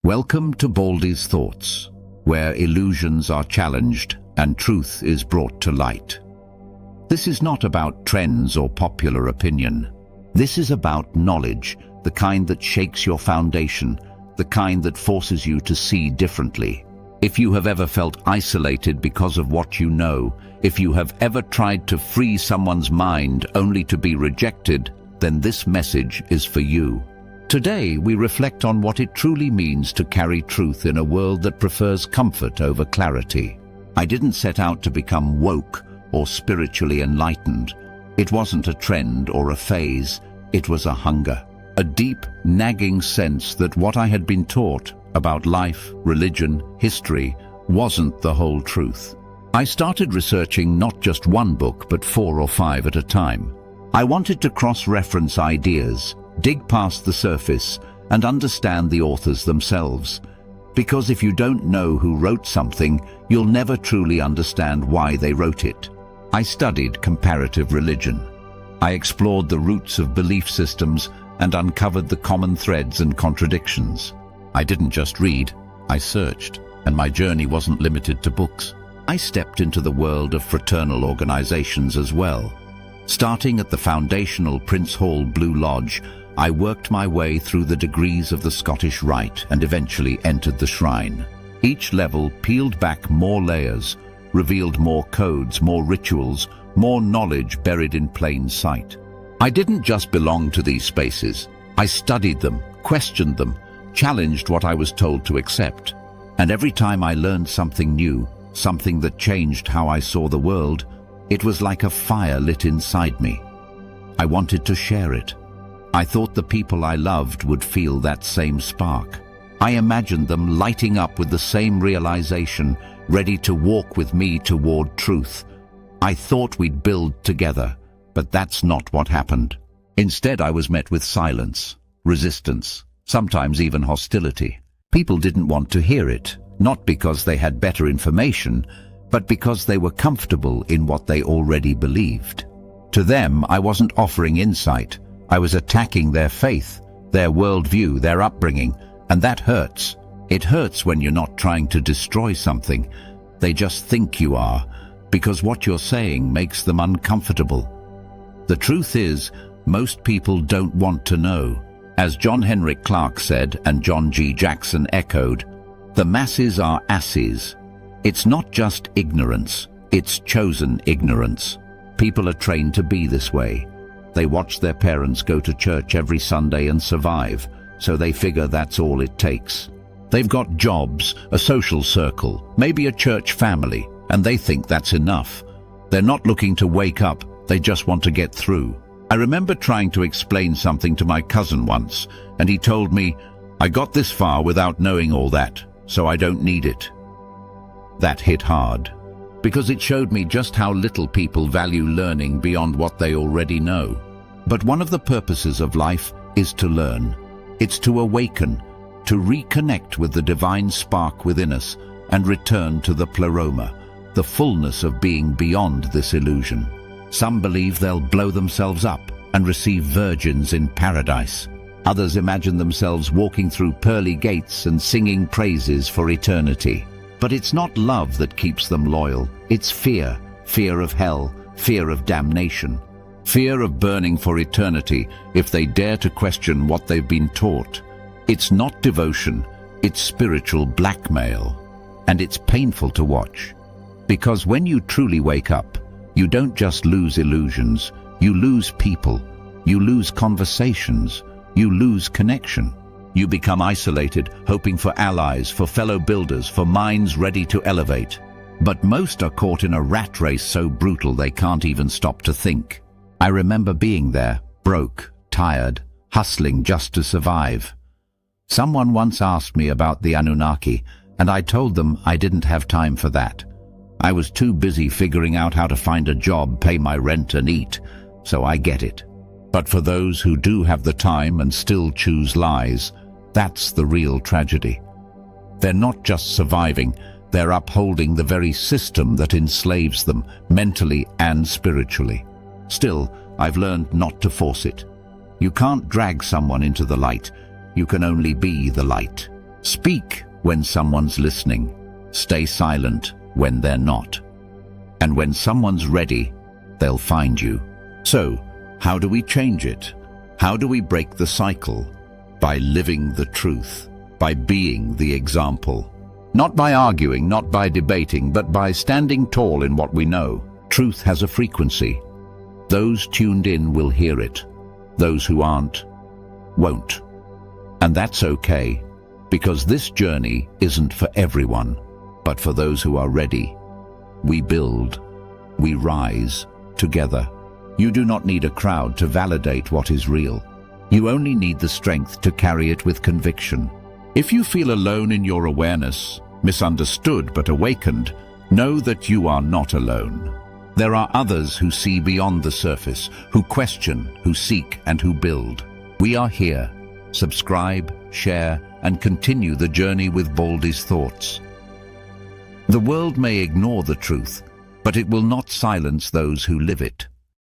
Welcome to Baldy's Thoughts, where illusions are challenged and truth is brought to light. This is not about trends or popular opinion. This is about knowledge, the kind that shakes your foundation, the kind that forces you to see differently. If you have ever felt isolated because of what you know, if you have ever tried to free someone's mind only to be rejected, then this message is for you. Today, we reflect on what it truly means to carry truth in a world that prefers comfort over clarity. I didn't set out to become woke or spiritually enlightened. It wasn't a trend or a phase, it was a hunger. A deep, nagging sense that what I had been taught about life, religion, history wasn't the whole truth. I started researching not just one book, but 4 or 5 at a time. I wanted to cross-reference ideas, dig past the surface, and understand the authors themselves. Because if you don't know who wrote something, you'll never truly understand why they wrote it. I studied comparative religion. I explored the roots of belief systems and uncovered the common threads and contradictions. I didn't just read, I searched, and my journey wasn't limited to books. I stepped into the world of fraternal organizations as well. Starting at the foundational Prince Hall Blue Lodge, I worked my way through the degrees of the Scottish Rite and eventually entered the shrine. Each level peeled back more layers, revealed more codes, more rituals, more knowledge buried in plain sight. I didn't just belong to these spaces. I studied them, questioned them, challenged what I was told to accept. And every time I learned something new, something that changed how I saw the world, it was like a fire lit inside me. I wanted to share it. I thought the people I loved would feel that same spark. I imagined them lighting up with the same realization, ready to walk with me toward truth. I thought we'd build together, but that's not what happened. Instead, I was met with silence, resistance, sometimes even hostility. People didn't want to hear it, not because they had better information, but because they were comfortable in what they already believed. To them, I wasn't offering insight. I was attacking their faith, their worldview, their upbringing, and that hurts. It hurts when you're not trying to destroy something. They just think you are, because what you're saying makes them uncomfortable. The truth is, most people don't want to know. As John Henrik Clarke said, and John G. Jackson echoed, the masses are asses. It's not just ignorance, it's chosen ignorance. People are trained to be this way. They watch their parents go to church every Sunday and survive, so they figure that's all it takes. They've got jobs, a social circle, maybe a church family, and they think that's enough. They're not looking to wake up, they just want to get through. I remember trying to explain something to my cousin once, and he told me, I got this far without knowing all that, so I don't need it. That hit hard, because it showed me just how little people value learning beyond what they already know. But one of the purposes of life is to learn. It's to awaken, to reconnect with the divine spark within us and return to the pleroma, the fullness of being beyond this illusion. Some believe they'll blow themselves up and receive virgins in paradise. Others imagine themselves walking through pearly gates and singing praises for eternity. But it's not love that keeps them loyal. It's fear. Fear of hell, fear of damnation, fear of burning for eternity if they dare to question what they've been taught. It's not devotion, it's spiritual blackmail. And it's painful to watch. Because when you truly wake up, you don't just lose illusions, you lose people, you lose conversations, you lose connection. You become isolated, hoping for allies, for fellow builders, for minds ready to elevate. But most are caught in a rat race so brutal they can't even stop to think. I remember being there, broke, tired, hustling just to survive. Someone once asked me about the Anunnaki, and I told them I didn't have time for that. I was too busy figuring out how to find a job, pay my rent and eat, so I get it. But for those who do have the time and still choose lies, that's the real tragedy. They're not just surviving, they're upholding the very system that enslaves them, mentally and spiritually. Still, I've learned not to force it. You can't drag someone into the light. You can only be the light. Speak when someone's listening. Stay silent when they're not. And when someone's ready, they'll find you. So, how do we change it? How do we break the cycle? By living the truth, by being the example. Not by arguing, not by debating, but by standing tall in what we know. Truth has a frequency. Those tuned in will hear it. Those who aren't, won't. And that's okay, because this journey isn't for everyone, but for those who are ready. We build, we rise, together. You do not need a crowd to validate what is real. You only need the strength to carry it with conviction. If you feel alone in your awareness, misunderstood but awakened, know that you are not alone. There are others who see beyond the surface, who question, who seek, and who build. We are here. Subscribe, share, and continue the journey with Baldy's thoughts. The world may ignore the truth, but it will not silence those who live it.